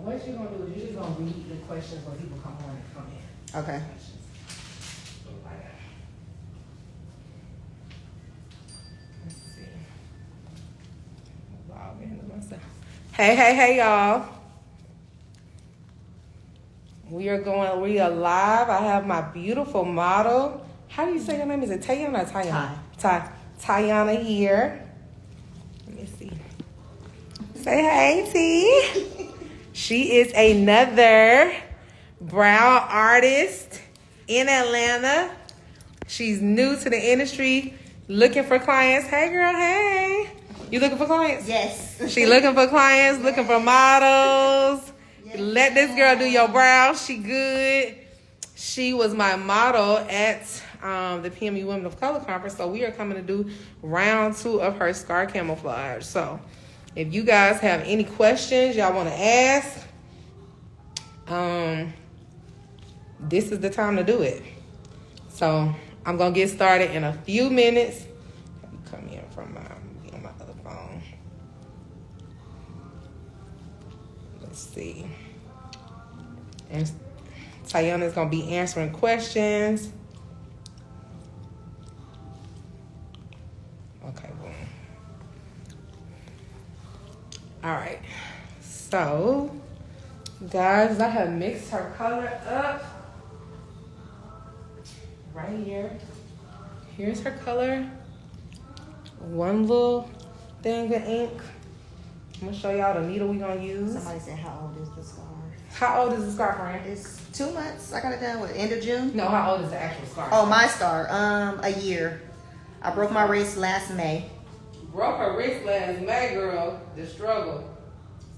what you're gonna do is you're just gonna read the questions when people come on and come in. Okay. Let's see. Log into myself. Hey, y'all. We are live. I have my beautiful model. How do you say your name? Is it Tayana or Tayana? Tayana here. Let me see. Say hey, T. She is another brow artist in Atlanta. She's new to the industry, looking for clients. Hey, girl, hey. You looking for clients? Yes. She looking for clients, looking for models. Yes. Let this girl do your brows. She good. She was my model at the PMU Women of Color Conference. So we are coming to do round 2 of her scar camouflage. So if you guys have any questions y'all want to ask, this is the time to do it. So I'm going to get started in a few minutes. Let me come in from my other phone. Let's see. And Tayana's going to be answering questions. Okay, boom. All right. So, guys, I have mixed her color up. Right here. Here's her color. One little thing of ink. I'm going to show y'all the needle we're going to use. Somebody said, how old is the scar? How old is the scar, friend? It's 2 months. I got it done with end of June. No, how old is the actual scar? Oh, my scar. A year. I broke my wrist last May. Broke her wrist last May, girl. The struggle.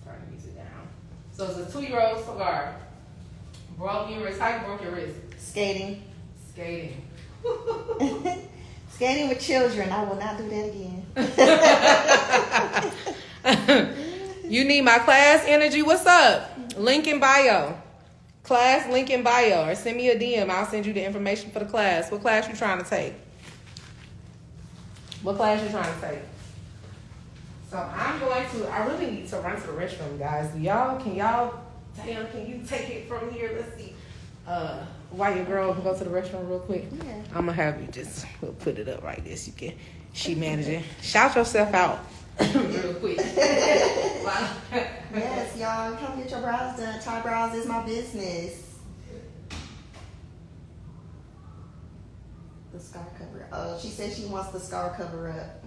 Starting to get it down. So it's a 2-year-old scar. Broke your wrist. How you broke your wrist? Skating. Skating. Skating with children. I will not do that again. You need my class energy. What's up? Link in bio. Class link in bio. Or send me a DM. I'll send you the information for the class. What class you trying to take? What class you trying to take? So I'm going to, I really need to run to the restroom, guys. Can you take it from here? Let's see. While your girl can go to the restroom real quick. Yeah. I'm gonna have you just, we'll put it up like this. You can, she managing. Shout yourself out real quick. Yes, y'all, come get your brows done. Tie brows is my business. The scar cover. Oh, she said she wants the scar cover up.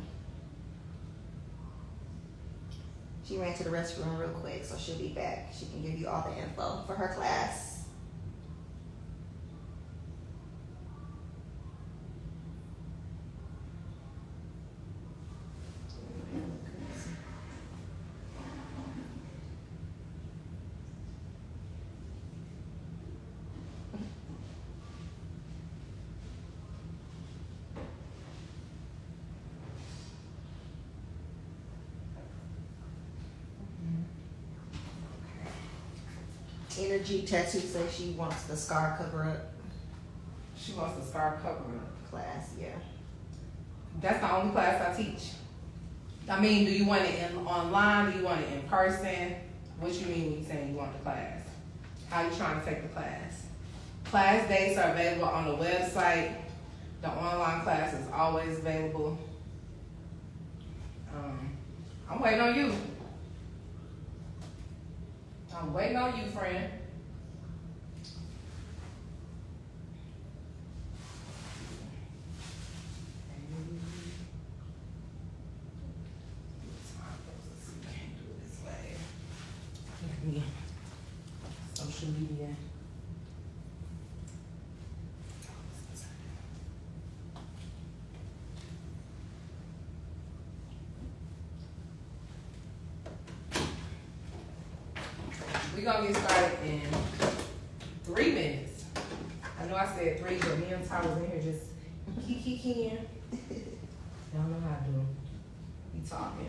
She ran to the restroom real quick, so she'll be back. She can give you all the info for her class. Energy Tattoo says she wants the scar cover up. She wants the scar cover up. Class, yeah. That's the only class I teach. I mean, do you want it online? Do you want it in person? What you mean when you saying you want the class? How you trying to take the class? Class dates are available on the website. The online class is always available. I'm waiting on you. I'm waiting on you, friend. Social media. We're gonna get started in 3 minutes. I know I said 3, but me and Ty was in here just kicking. Y'all know how to do. We talking.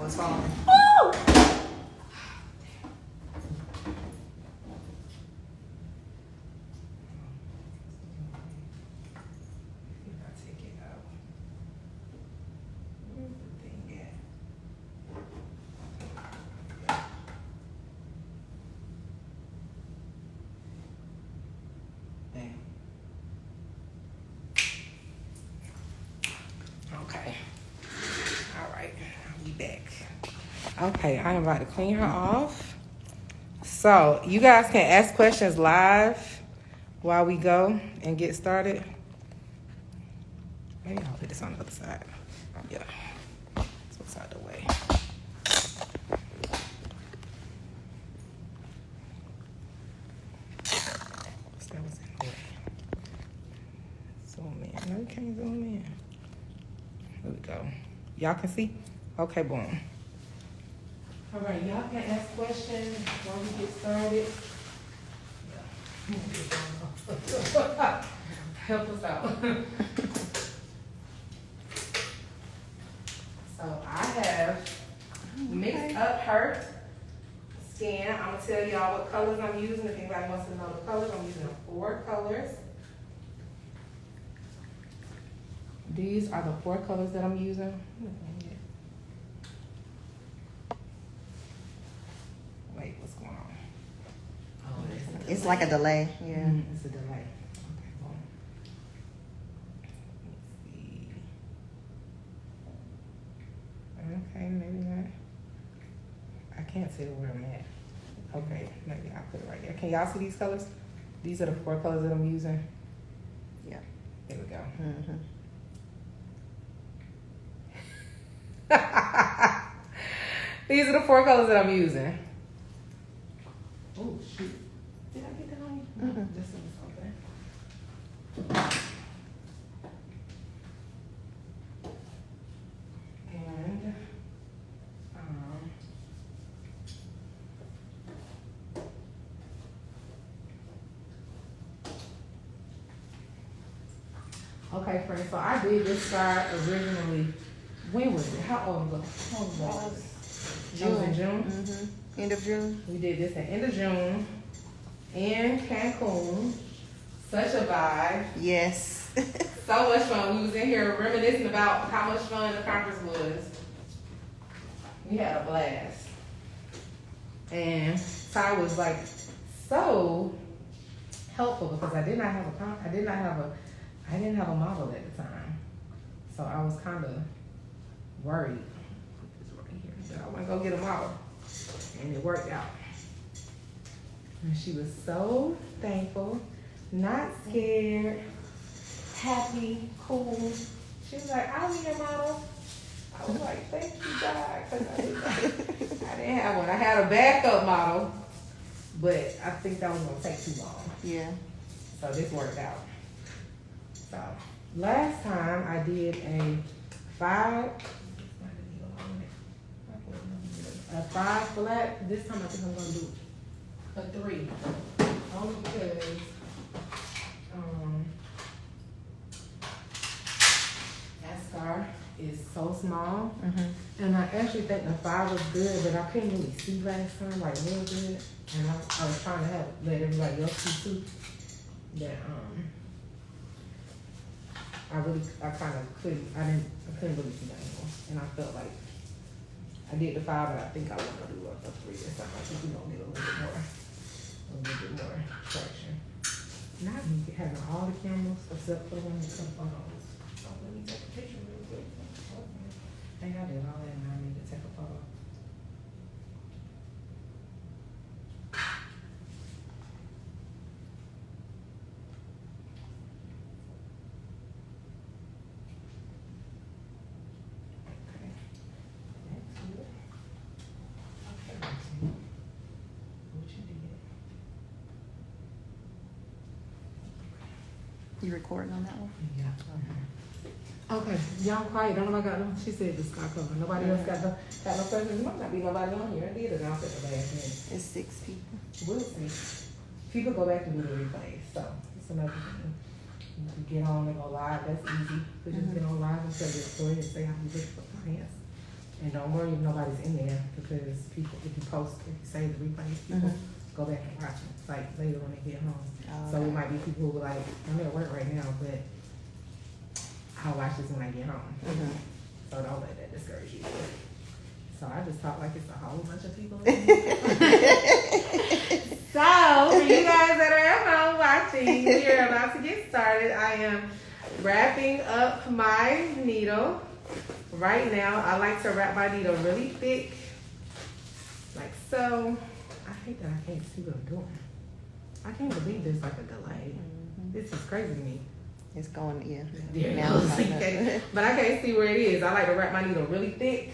Oh, it's falling. Woo! Okay. Okay. All right. I'll be back. Okay, I am about to clean her off. So you guys can ask questions live while we go and get started. Maybe I'll put this on the other side. Yeah. This one's out the way. That was in the way. Zoom in. No, you can't zoom in. There we go. Y'all can see? Okay, boom. All right, y'all can ask questions while we get started. Yeah. Help us out. So I have mixed up her skin. I'm gonna tell y'all what colors I'm using. If anybody wants to know the colors, I'm using 4 colors. These are the 4 colors that I'm using. Wait, what's going on? Oh, it's like a delay. Yeah. Mm-hmm. It's a delay. Okay, boom. Let's see. Okay, maybe not. I can't see where I'm at. Okay, maybe I'll put it right there. Can y'all see these colors? These are the 4 colors that I'm using. Yeah. There we go. Mm-hmm. These are the 4 colors that I'm using. Oh, shoot. Did I get that on you? Mm-hmm. This one's open. And, okay, friends, so I did this start originally. When was it? How old was it? How old was it? June. In June? Mm-hmm. End of June. We did this at end of June in Cancun. Such a vibe. Yes. So much fun. We was in here reminiscing about how much fun the conference was. We had a blast. And Ty was like so helpful because I didn't have a model at the time. So I was kind of worried. Put this right here. So I went to go get a model. And it worked out. And she was so thankful, not scared, happy, cool. She was like, I'll be your model. I was like, thank you, God, because I didn't have one. I had a backup model, but I think that was going to take too long. Yeah. So this worked out. So last time I did a 5 flat. This time I think I'm going to do a 3. Only because that scar is so small. Mm-hmm. And I actually think the 5 was good, but I couldn't really see last time like real good. And I was trying to let everybody else see too. That I couldn't really see that anymore. And I felt like I did the 5, but I think I want to do a 3 or something. I think we're gonna need a little bit more traction. Not me having all the cameras except for the one that took photos. So let me take a picture real quick. I think I did all that and I need to take a photo. You recording on that one? Yeah. Okay, y'all quiet. Don't nobody got no. She said the sky cover. Nobody else got no questions. Might not be nobody on here. They did announce at the last minute. It's 6 people. We'll see. People go back and do the replays. So it's another thing. You can get on and go live. That's easy. You just get on live and tell your story and say how you look for clients. And don't worry if nobody's in there because people, if you save the replays, people go back and watch it. Like later when they get home. Oh, so it might be people who are like, I'm at work right now, but I'll watch this when I get home. So don't let that discourage you. So I just talk like it's a whole bunch of people in here. So for you guys that are at home watching, watching. We are about to get started. I am wrapping up my needle. Right now, I like to wrap my needle really thick, like so. I hate that I can't see what I'm doing. I can't believe there's like a delay. Mm-hmm. This is crazy to me. It's going, yeah. Now it's like but I can't see where it is. I like to wrap my needle really thick,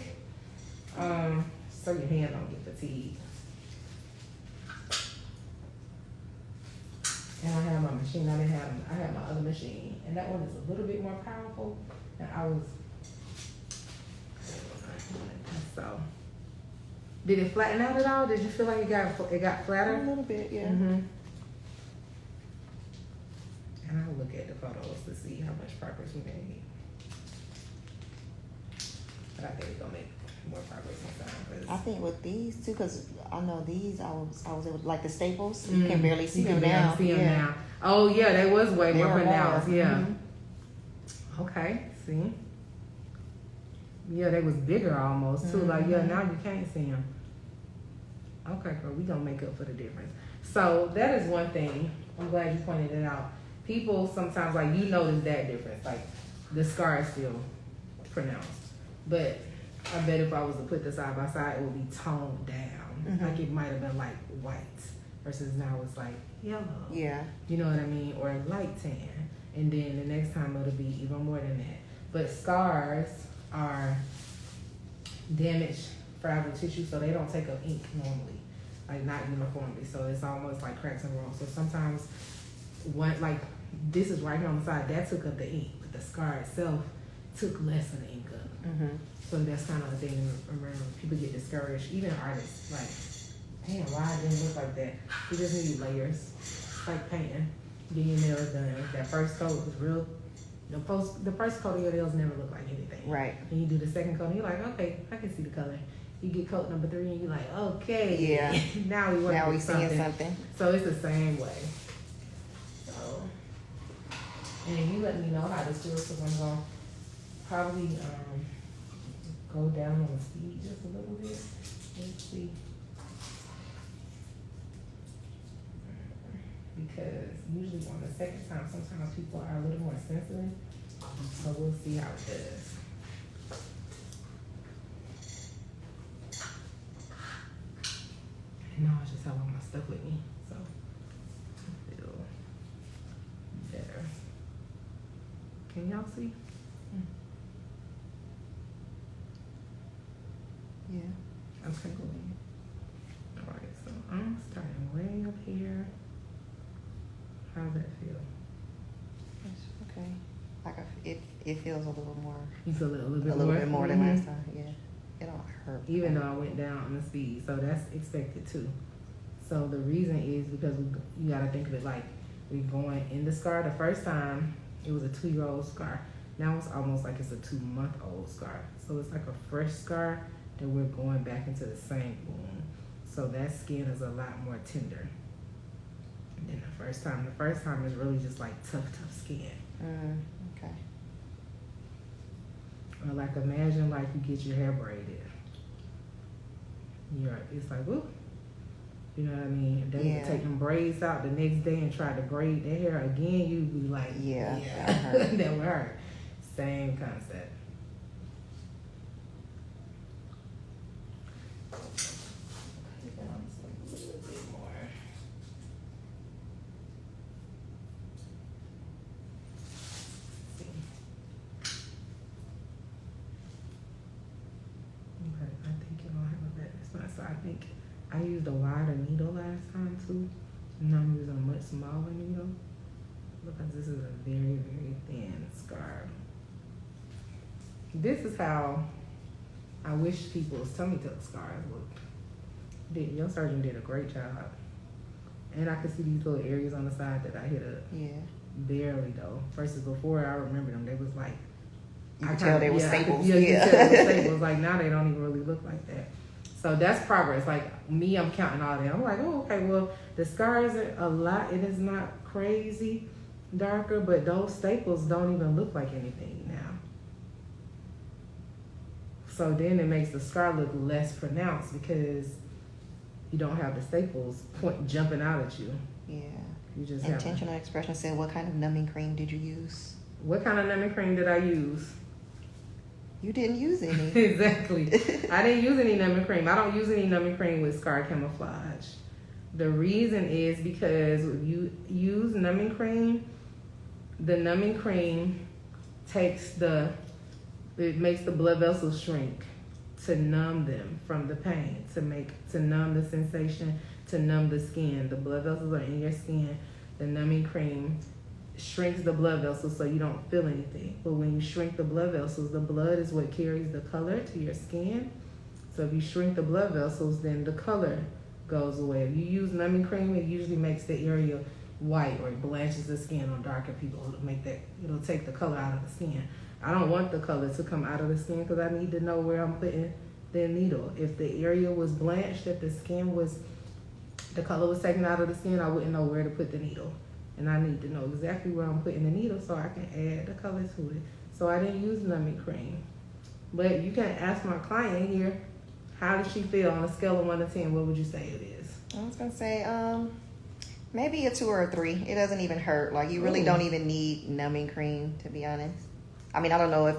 so your hand don't get fatigued. And I have my machine. I have my other machine, and that one is a little bit more powerful. And so. Did it flatten out at all? Did you feel like it got flatter? A little bit, yeah. Mm-hmm. And I'll look at the photos to see how much progress we made. But I think we're gonna make more progress next time. I think with these too, because I know these, I was able to, like the staples, you can barely see them now. Now. Oh yeah, they was way more pronounced. Yeah. Mm-hmm. Okay. See. Yeah, they was bigger almost too. Mm-hmm. Like now you can't see them. Okay, girl, we gonna make up for the difference. So that is one thing. I'm glad you pointed it out. People sometimes notice that difference. Like the scar is still pronounced, but I bet if I was to put this side by side, it would be toned down. Mm-hmm. Like it might have been like white versus now it's like yellow. Yeah. You know what I mean? Or light tan. And then the next time it'll be even more than that. But scars are damaged fragile tissue, so they don't take up ink normally, like not uniformly. So it's almost like cracks and rolls. So sometimes this is right here on the side, that took up the ink, but the scar itself took less of the ink up. Mm-hmm. So that's kind of the thing. Remember, people get discouraged, even artists, like, damn, why it didn't look like that? You just need layers, like painting, getting your nails done. That first coat was real. The first coat of your nails never look like anything. Right. And you do the second coat, and you're like, okay, I can see the color. You get coat number 3, and you're like, okay. Yeah. now we seeing something. So it's the same way. So, and you let me know how this feels, because I'm going to probably go down on the speed just a little bit. Let's see. Because usually on the second time, sometimes people are a little more sensitive. So we'll see how it does. And now I just have all my stuff with me, so I feel better. Can y'all see? Yeah. Okay, cool. All right, so I'm starting way up here. How does that feel? Okay. Like it feels a little more. You feel it a little bit more than last time. Yeah. It don't hurt. Even though I went down on the speed, so that's expected too. So the reason is because you got to think of it like we're going in the scar. The first time it was a 2-year-old scar. Now it's almost like it's a 2-month-old scar. So it's like a fresh scar that we're going back into the same wound. So that skin is a lot more tender than the first time. The first time is really just like tough skin. Okay. Or like imagine like you get your hair braided. It's like, whoop. You know what I mean? If they would take them braids out the next day and try to braid their hair again, you'd be like, yeah. That would hurt. Same concept. I used a wider needle last time too. Now I'm using a much smaller needle because this is a very, very thin scar. This is how I wish people's tummy tuck scars looked. Your surgeon did a great job. And I could see these little areas on the side that I hit up. Yeah. Barely though. Versus before, I remember them. They was like, you could tell they were staples. You could tell they were staples. Like now they don't even really look like that. So that's progress. Like me, I'm counting all that. I'm like, oh, okay, well, the scar isn't a lot. It is not crazy darker, but those staples don't even look like anything now. So then it makes the scar look less pronounced because you don't have the staples jumping out at you. Yeah. You just Intentional expression said, what kind of numbing cream did you use? What kind of numbing cream did I use? You didn't use any. Exactly. I didn't use any numbing cream. I don't use any numbing cream with scar camouflage. The reason is because if you use numbing cream, the numbing cream makes the blood vessels shrink to numb them from the pain, to numb the sensation, to numb the skin. The blood vessels are in your skin. The numbing cream shrinks the blood vessels so you don't feel anything. But when you shrink the blood vessels, the blood is what carries the color to your skin. So if you shrink the blood vessels, then the color goes away. If you use numbing cream, it usually makes the area white, or it blanches the skin on darker people. It'll take the color out of the skin. I don't want the color to come out of the skin because I need to know where I'm putting the needle. If the area was blanched, if the color was taken out of the skin, I wouldn't know where to put the needle. And I need to know exactly where I'm putting the needle so I can add the color to it. So I didn't use numbing cream. But you can ask my client here, how does she feel on a scale of 1 to 10? What would you say it is? I was going to say maybe a 2 or a 3. It doesn't even hurt. Like, you really don't even need numbing cream, to be honest. I mean, I don't know if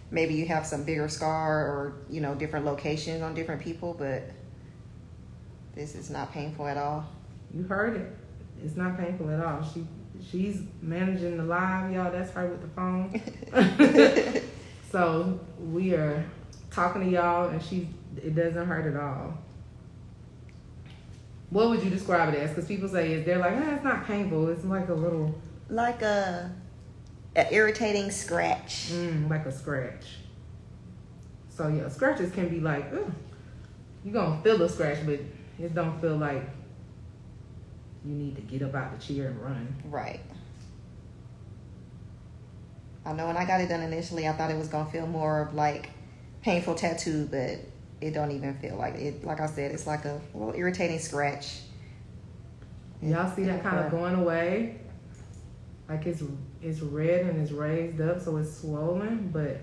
maybe you have some bigger scar or, different locations on different people, but this is not painful at all. You heard it. It's not painful at all. She's managing the live, y'all. That's her with the phone. So we are talking to y'all, and it doesn't hurt at all. What would you describe it as? Because people say they're like, it's not painful. It's like a little, like a irritating scratch. Like a scratch. So yeah, scratches can be like, you're gonna feel a scratch, but it don't feel like you need to get up out the chair and run. Right. I know when I got it done initially, I thought it was going to feel more of like painful tattoo, but it don't even feel like it. Like I said, it's like a little irritating scratch. Y'all see that kind of going away? Like it's red and it's raised up, so it's swollen, but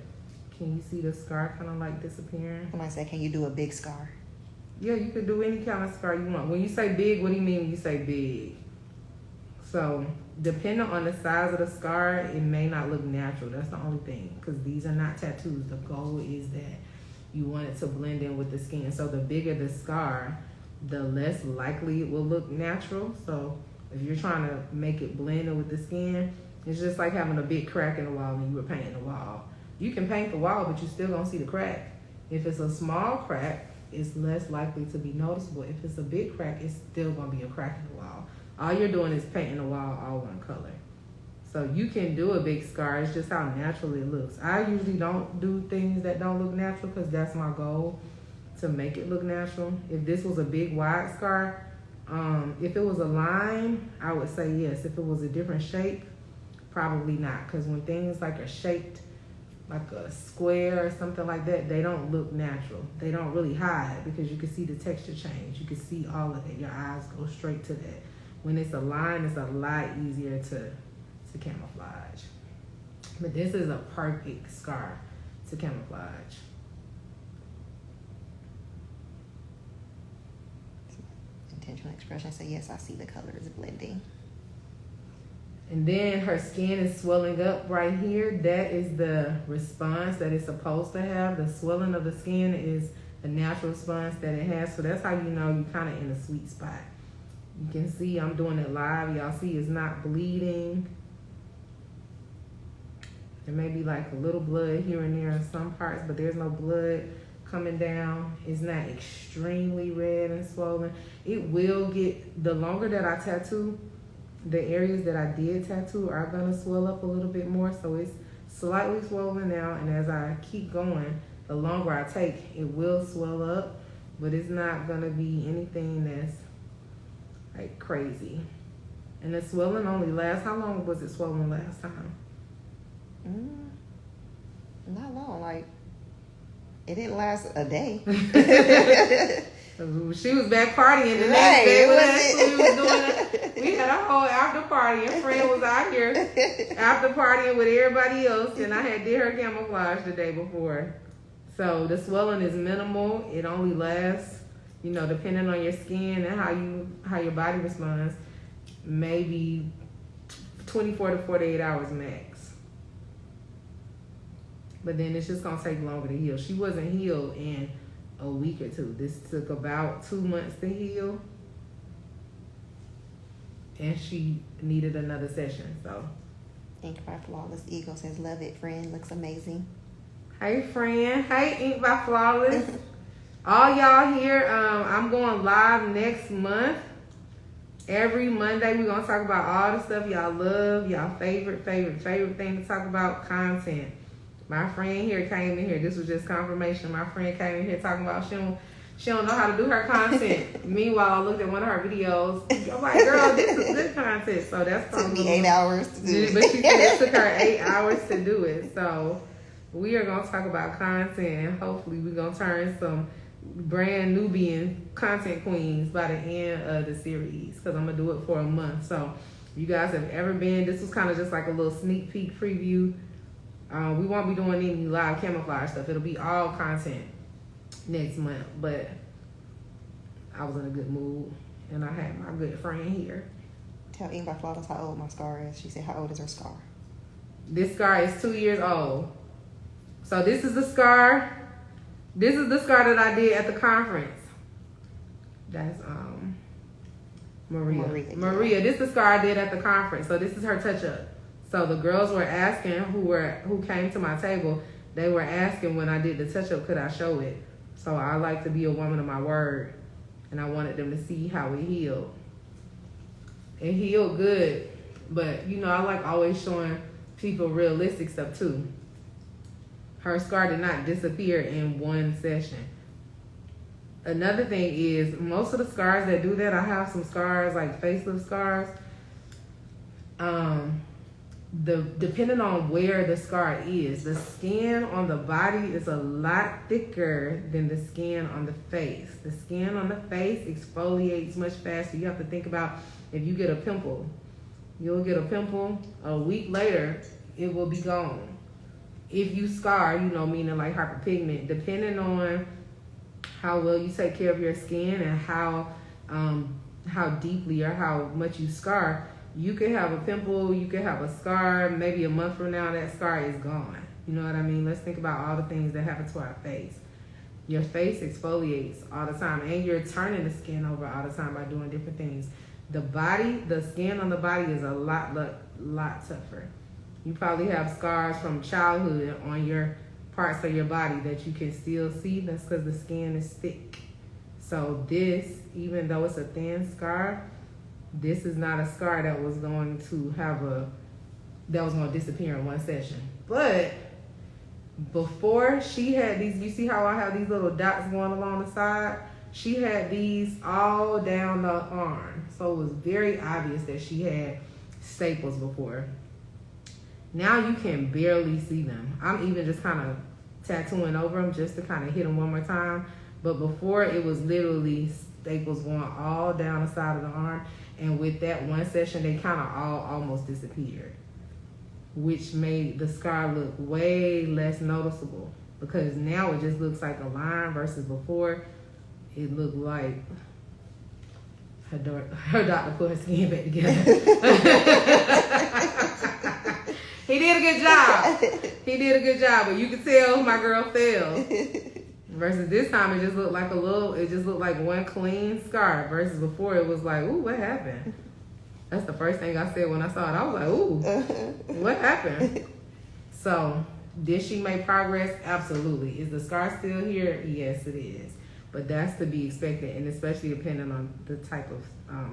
can you see the scar kind of like disappearing? I might say, can you do a big scar? Yeah, you could do any kind of scar you want. When you say big, what do you mean when you say big? So, depending on the size of the scar, it may not look natural. That's the only thing, because these are not tattoos. The goal is that you want it to blend in with the skin. So, the bigger the scar, the less likely it will look natural. So, if you're trying to make it blend in with the skin, it's just like having a big crack in the wall when you were painting the wall. You can paint the wall, but you're still going to see the crack. If it's a small crack, it's less likely to be noticeable. If it's a big crack, it's still going to be a crack in the wall. All you're doing is painting the wall all one color. So you can do a big scar. It's just how natural it looks. I usually don't do things that don't look natural because that's my goal, to make it look natural. If this was a big wide scar, if it was a line, I would say yes. If it was a different shape, probably not. Because when things like are shaped like a square or something like that, they don't look natural. They don't really hide because you can see the texture change. You can see all of it. Your eyes go straight to that. When it's a line, it's a lot easier to camouflage. But this is a perfect scar to camouflage. Intentional expression say, yes, I see the color is blending. And then her skin is swelling up right here. That is the response that it's supposed to have. The swelling of the skin is a natural response that it has. So that's how you know you're kind of in a sweet spot. You can see I'm doing it live. Y'all see it's not bleeding. There may be like a little blood here and there in some parts, but there's no blood coming down. It's not extremely red and swollen. It will get, the longer that I tattoo, the areas that I did tattoo are gonna swell up a little bit more. So it's slightly swollen now, and as I keep going, the longer I take, it will swell up, but it's not gonna be anything that's like crazy. And the swelling only lasts, how long was it swollen last time? Not long, like it didn't last a day. She was back partying the next day when that's what we was doing. We had a whole after party. A friend was out here after partying with everybody else, and I had did her camouflage the day before. So the swelling is minimal. It only lasts, depending on your skin and how your body responds. maybe 24 to 48 hours max. But then it's just gonna take longer to heal. She wasn't healed in a week or two. This took about 2 months to heal. And she needed another session, so. Ink by Flawless Eagle says, love it, friend. Looks amazing. Hey, friend. Hey, Ink by Flawless. All y'all here, I'm going live next month. Every Monday, we're going to talk about all the stuff y'all love, y'all favorite thing to talk about, content. My friend here came in here. This was just confirmation. My friend came in here talking about she don't know how to do her content. Meanwhile, I looked at one of her videos. I'm like, girl, this is good content. So that's probably took me 8 hours to do it. But she said it took her 8 hours to do it. So we are going to talk about content. Hopefully, we're going to turn some brand Nubian content queens by the end of the series, because I'm going to do it for a month. So you guys have ever been, this was kind of just like a little sneak peek preview. We won't be doing any live camouflage stuff. It'll be all content next month, but I was in a good mood and I had my good friend here. Tell Ink by Flawless how old my scar is. She said, how old is her scar? This scar is 2 years old. So this is the scar. This is the scar that I did at the conference. That's Maria. Maria, this is the scar I did at the conference. So this is her touch up. So the girls were asking who came to my table, they were asking when I did the touch up, could I show it? So I like to be a woman of my word, and I wanted them to see how it healed. It healed good, but you know, I like always showing people realistic stuff too. Her scar did not disappear in one session. Another thing is, most of the scars that do that, I have some scars like facelift scars. Depending on where the scar is, the skin on the body is a lot thicker than the skin on the face. The skin on the face exfoliates much faster. You have to think about, if you get a pimple, you'll get a pimple, a week later, it will be gone. If you scar, you know, meaning like hyperpigment, depending on how well you take care of your skin and how deeply or how much you scar, you could have a pimple, you could have a scar, maybe a month from now that scar is gone. You know what I mean? Let's think about all the things that happen to our face. Your face exfoliates all the time, and you're turning the skin over all the time by doing different things. The skin on the body is a lot tougher. You probably have scars from childhood on your parts of your body that you can still see. That's because the skin is thick. So this, even though it's a thin scar, this is not a scar that was going to disappear in one session. But before, she had these, you see how I have these little dots going along the side? She had these all down the arm. So it was very obvious that she had staples before. Now you can barely see them. I'm even just kind of tattooing over them just to kind of hit them one more time. But before, it was literally staples going all down the side of the arm. And with that one session, they kind of all almost disappeared, which made the scar look way less noticeable, because now it just looks like a line versus before it looked like her doctor put her skin back together. He did a good job. He did a good job, but you could tell my girl fell. Versus this time, it just looked like one clean scar. Versus before, it was like, ooh, what happened? That's the first thing I said when I saw it. I was like, ooh, what happened? So, did she make progress? Absolutely. Is the scar still here? Yes, it is. But that's to be expected, and especially depending on the type of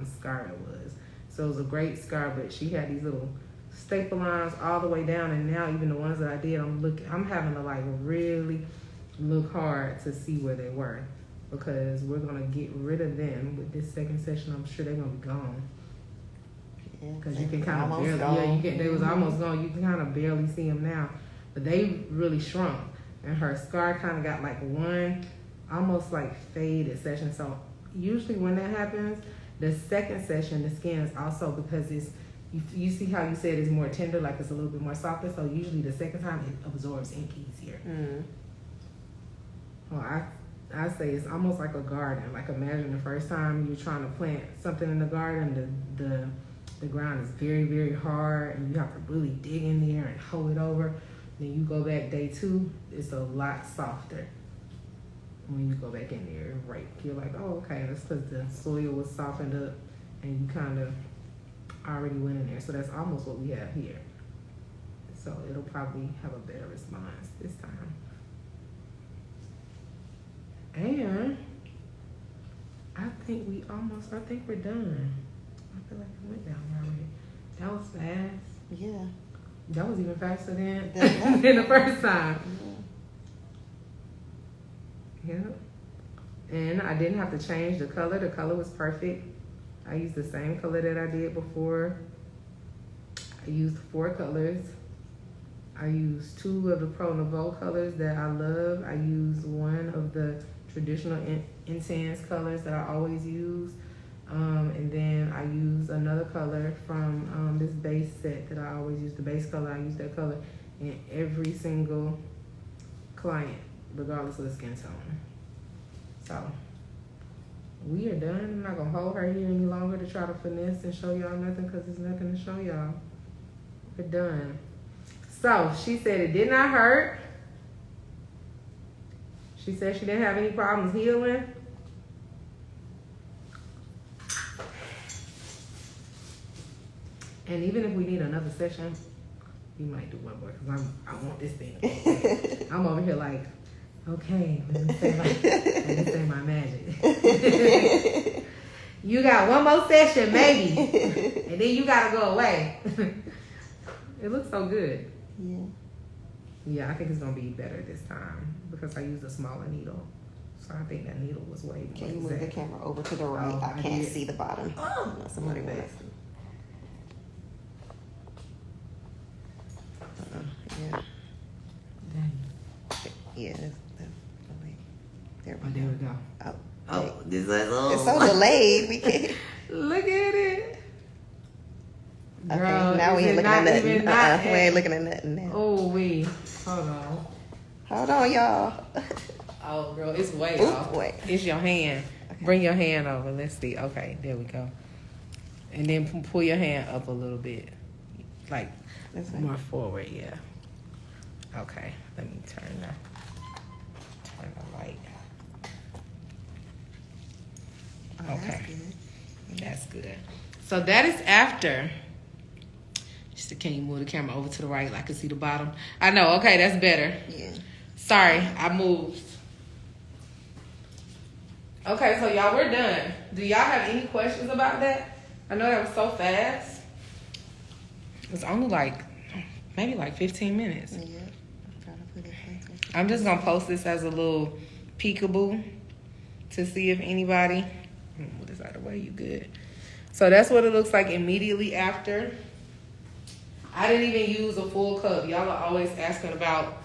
scar it was. So it was a great scar, but she had these little staple lines all the way down, and now even the ones that I did, I'm having to like really look hard to see where they were, because we're gonna get rid of them with this second session. I'm sure they're gonna be gone, because you can kind of barely, they was almost gone. You can kind of barely see them now, but they really shrunk, and her scar kind of got like one almost like faded session. So usually when that happens, the second session, the skin is also, because it's, you see how you said it's more tender, like it's a little bit more softer. So usually the second time it absorbs ink easier. Well, I say it's almost like a garden. Like imagine the first time you're trying to plant something in the garden, the ground is very, very hard and you have to really dig in there and hoe it over. Then you go back day 2, it's a lot softer. When you go back in there and rake, you're like, oh, okay, that's because the soil was softened up and you kind of already went in there. So that's almost what we have here. So it'll probably have a better response this time. And I think we're done. I feel like it went down already. That was fast. Yeah. That was even faster than the first time. Yeah. And I didn't have to change the color. The color was perfect. I used the same color that I did before. I used 4 colors. I used 2 of the Pro Nouveau colors that I love. I used 1 of the traditional intense colors that I always use. And then I used another color from this base set that I always use. The base color, I use that color in every single client, regardless of the skin tone. So we are done. I'm not gonna hold her here any longer to try to finesse and show y'all nothing because there's nothing to show y'all. We're done. So she said it did not hurt. She said she didn't have any problems healing. And even if we need another session, we might do one more because I want this thing. I'm over here like, okay, let me say my magic. You got one more session, maybe, and then you gotta go away. It looks so good. Yeah. Yeah, I think it's gonna be better this time because I used a smaller needle. So I think that needle was way more Can you move the exact. camera over to the right? Oh, I can't did. see the bottom. Oh, Somebody my bad. wants. Yeah. Dang. Yeah. There Oh, we there go. we go. Oh, Oh, this is it's so delayed. We can't. Look at it. Okay, Girl, now we is ain't it looking not at nothing. even not We ain't looking at nothing now. Oh, hold on. Hold on, y'all. Oh, girl, it's way Ooh, off. wait. It's your hand. Okay. Bring your hand over. Let's see. Okay, there we go. And then pull your hand up a little bit. Like, This way. more forward, yeah. Okay, let me turn the light. Oh, Okay. That's good. That's good. So that is after. Just can you move the camera over to the right? I can see the bottom. I know. Okay, that's better. Yeah. Sorry, I moved. Okay, so y'all, we're done. Do y'all have any questions about that? I know that was so fast. It was only maybe 15 minutes. Yeah. I'm trying to put it closer. I'm just gonna post this as a little peekaboo to see if anybody. Move this out of the way. You good? So that's what it looks like immediately after. I didn't even use a full cup. Y'all are always asking about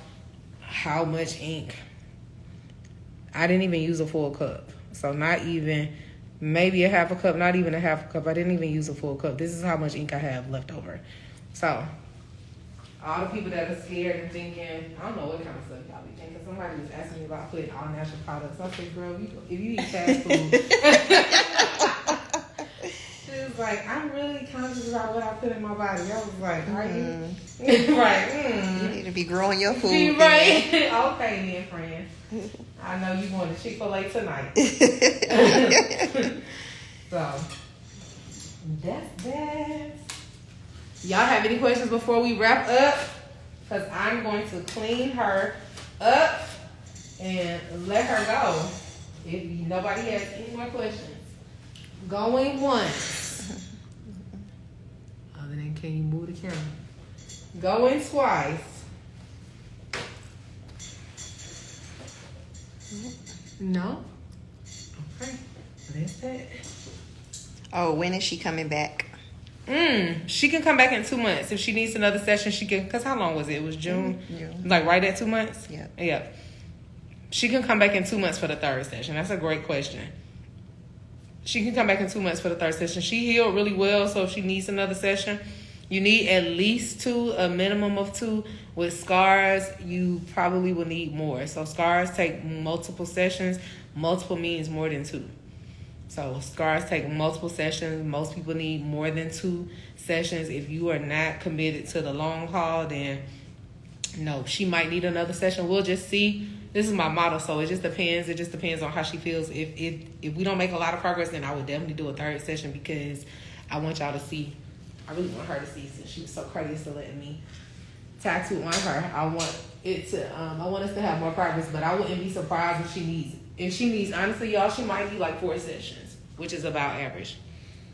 how much ink. I didn't even use a full cup. So not even, maybe a half a cup, not even a half a cup. I didn't even use a full cup. This is how much ink I have left over. So all the people that are scared and thinking, I don't know what kind of stuff y'all be thinking. Somebody was asking me about putting all natural products. I said, girl, if you eat fast food. She was like, I'm really conscious about what I put in my body. I was like, are you? Right. You need to be growing your food. Be right. Okay, then, friend. I know you going to Chick-fil-A tonight. So, that's that. Y'all have any questions before we wrap up? Because I'm going to clean her up and let her go. If nobody has any more questions. Going once. Other than can you move the camera? Going twice. No? Okay. That's it. Oh, when is she coming back? She can come back in 2 months. If she needs another session, she can. Because how long was it? It was June? June. Like right at 2 months? Yeah. Yeah. She can come back in 2 months for the third session. That's a great question. She can come back in 2 months for the third session. She healed really well, so if she needs another session, you need at least 2, a minimum of 2. With scars, you probably will need more. So scars take multiple sessions. Multiple means more than 2. So scars take multiple sessions. Most people need more than 2 sessions. If you are not committed to the long haul, then no, she might need another session. We'll just see. This is my model, so it just depends. It just depends on how she feels. If we don't make a lot of progress, then I would definitely do a 3rd session because I want y'all to see. I really want her to see, since she was so courteous to letting me tattoo on her. I want it to. I want us to have more progress, but I wouldn't be surprised if she needs. If she needs, honestly, y'all, she might need like 4 sessions, which is about average.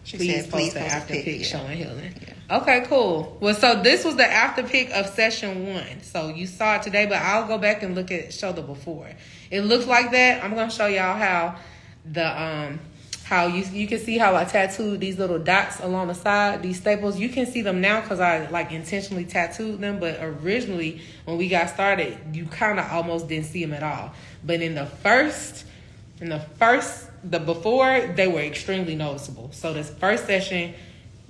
Please post the after pic showing healing. Yeah. Okay, cool. Well, so this was the after pic of session 1. So you saw it today, but I'll go back and show the before. It looks like that. I'm gonna show y'all how the how you can see how I tattooed these little dots along the side, these staples. You can see them now because I like intentionally tattooed them, but originally when we got started, you kind of almost didn't see them at all. But in the before, they were extremely noticeable. So this first session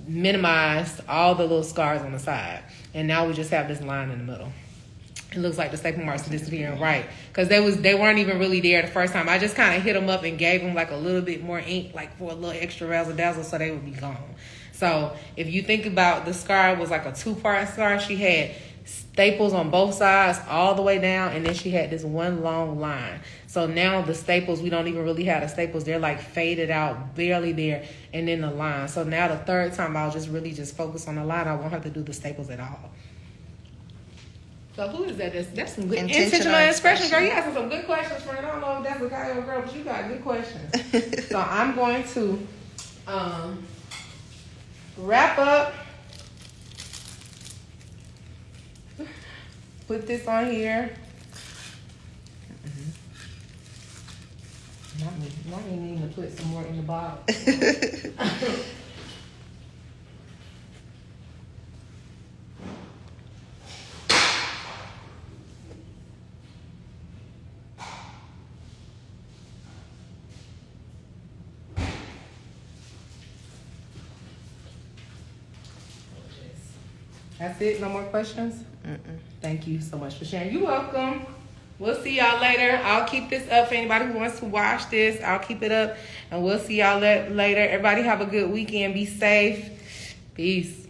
minimized all the little scars on the side. And now we just have this line in the middle. It looks like the staple marks are disappearing, right? Because they weren't even really there the first time. I just kind of hit them up and gave them like a little bit more ink, like for a little extra razzle dazzle, so they would be gone. So if you think about the scar, it was like a 2-part scar. She had staples on both sides all the way down, and then she had this one long line. So now the staples, we don't even really have the staples. They're like faded out, barely there, and then the line. So now the 3rd time, I'll just really focus on the line. I won't have to do the staples at all. So who is that? That's some good intentional expression, girl. You asking some good questions, friend. I don't know if that's a guy or a girl, but you got good questions. So I'm going to wrap up. Put this on here. Not me needing to put some more in the bottle. That's it? No more questions? Thank you so much for sharing. You're welcome. We'll see y'all later. I'll keep this up for anybody who wants to watch this. I'll keep it up, and we'll see y'all later. Everybody have a good weekend. Be safe. Peace.